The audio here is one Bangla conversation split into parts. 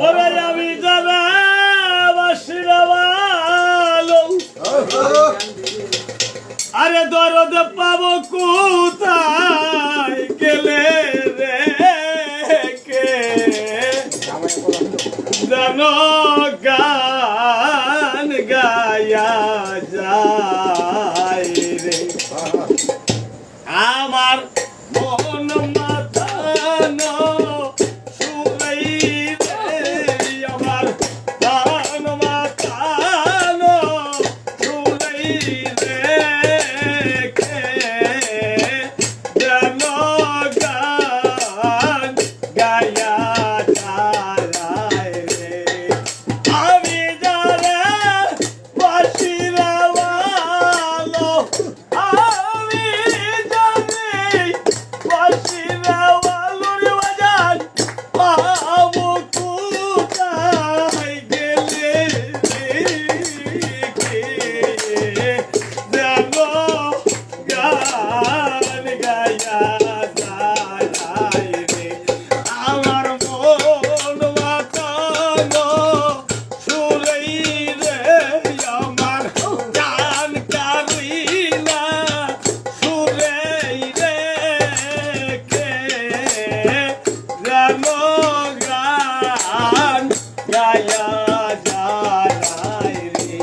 ওরে আমি যারা বাসিরা ভালো আরে দরদ পাবো কোথায় গেলে রে কে জানো গান গায়া যায় রে আমার মন মাতানো সুরাই রে আমার গান মাতানো সুরাই রে কে জানো গান গায়া যায় রে আমি যারা বাসিরা ভালো আমি জানি বাসিরা ভালো রে বাজান পাবো কোথায় গেলে কে জানো গান গায়া যায় রে আমার মন মাতানো সুরাই রে আমার গান কারিলা সুরাই রে কে জানো গান গায়া যায় রে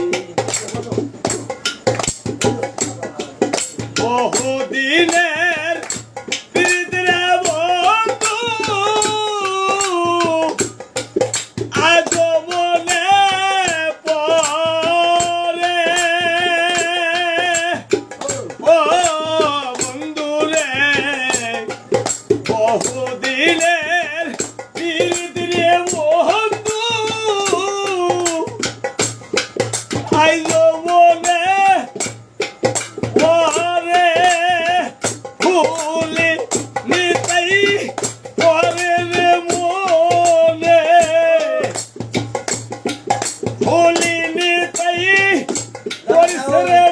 বহুদিনের প্রীতিরে বন্ধু আজ মনে পড়ে ও বন্ধু রে বহুদিনের প্রীতিরে বন্ধু আজ মনে পড়ে ভুলে নিতাই পরে রে মনে ভুলি নিতাই পরিসরে